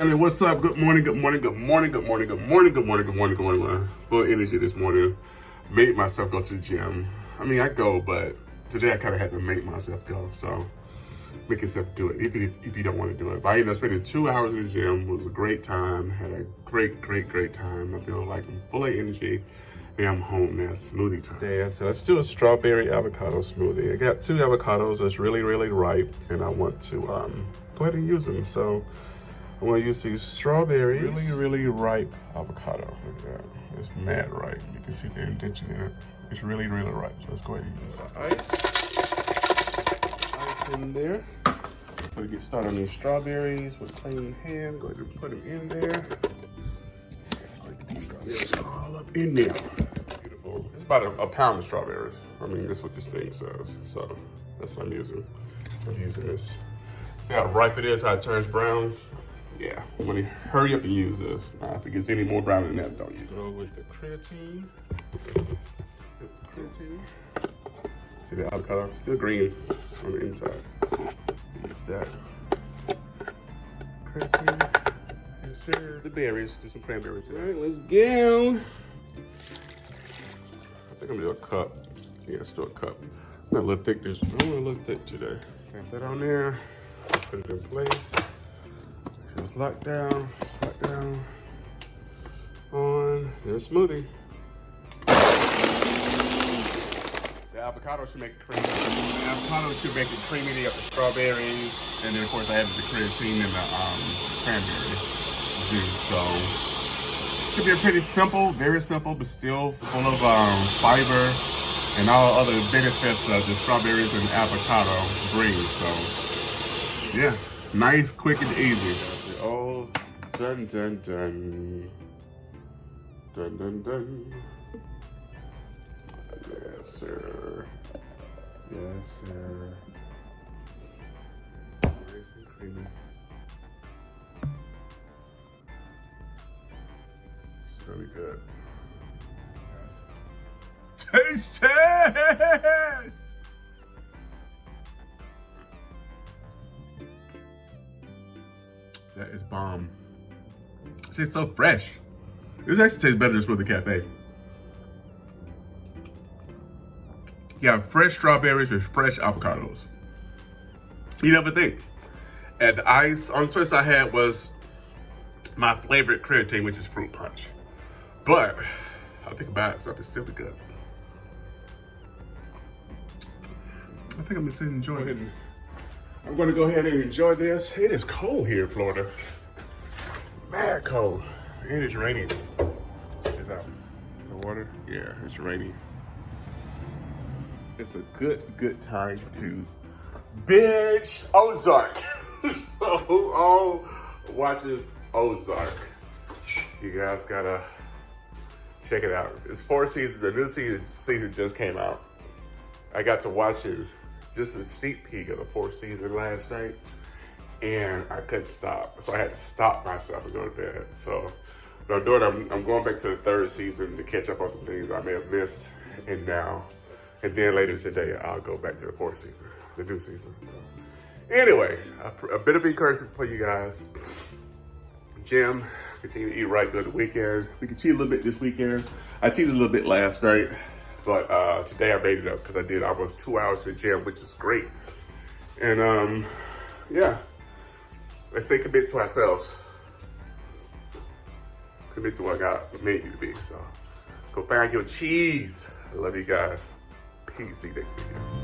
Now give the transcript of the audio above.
Hey, what's up? Good morning, good morning, good morning, good morning, good morning, good morning, good morning, good morning. Full energy this morning. Made myself go to the gym. I mean, I go, but today I kind of had to make myself go. So make yourself do it if you don't want to do it. But I ended up spending 2 hours in the gym. It was a great time. Had a great time. I feel like I'm full of energy. And I'm home now. Smoothie time. Today I said let's do a strawberry avocado smoothie. I got 2 avocados that's really ripe, and I want to go ahead and use them. So I'm gonna use these strawberries. Really ripe avocado. Look at that. It's mad ripe. You can see the indentation in it. It's really ripe. So let's go ahead and use this ice in there. Gonna get started on these strawberries with a clean hand. Go ahead and put them in there. Let's go get these strawberries all up in there. Beautiful. It's about a pound of strawberries. I mean, that's what this thing says. So that's what I'm using. I'm using this. See how ripe it is, how it turns brown? Yeah, I'm gonna hurry up and use this. If it gets any more brown than that, don't use it. Go with the creatine. See the avocado? Still green on the inside. Use that. Creatine. Yes, sir. The berries, do some cranberries. All right, let's go. I think I'm gonna do a cup. Yeah, let's do a cup. I'm a little thick. I want a little thick today. Got that on there. Put it in place. It's locked down on the smoothie. The avocado should make it creamy. The avocado should make it creamy. They got the strawberries, and then of course I have the creatine and the cranberry juice. So it should be pretty simple, very simple, but still full of fiber and all other benefits that the strawberries and avocado bring. So yeah, nice, quick, and easy. Oh, dun. Yes, sir. Yes, sir. Nice and creamy. It's really good. Yes. Taste! That is bomb. It tastes so fresh. This actually tastes better than Smoothie Cafe. You have fresh strawberries with fresh avocados. You never think. And the ice on the twist I had was my favorite creatine, which is fruit punch. But I think about it, so it's still good. I think I'm just enjoying it. I'm gonna go ahead and enjoy this. It is cold here in Florida. Mad cold. And it's raining. Check this out. The water, yeah, it's raining. It's a good time to binge Ozark. So who all watches Ozark? You guys gotta check it out. It's 4 seasons. The new season just came out. I got to watch it. Just a sneak peek of the 4th season last night, and I couldn't stop. So I had to stop myself and go to bed. So what I'm doing, I'm going back to the 3rd season to catch up on some things I may have missed. And then later today, I'll go back to the 4th season, the new season. Anyway, a bit of encouragement for you guys. Gym, continue to eat right during the weekend. We can cheat a little bit this weekend. I cheated a little bit last night. But today I made it up because I did almost 2 hours in the gym, which is great. And yeah, let's stay committed to ourselves. Commit to what God made you to be. So go find your cheese. I love you guys. Peace. See you next video.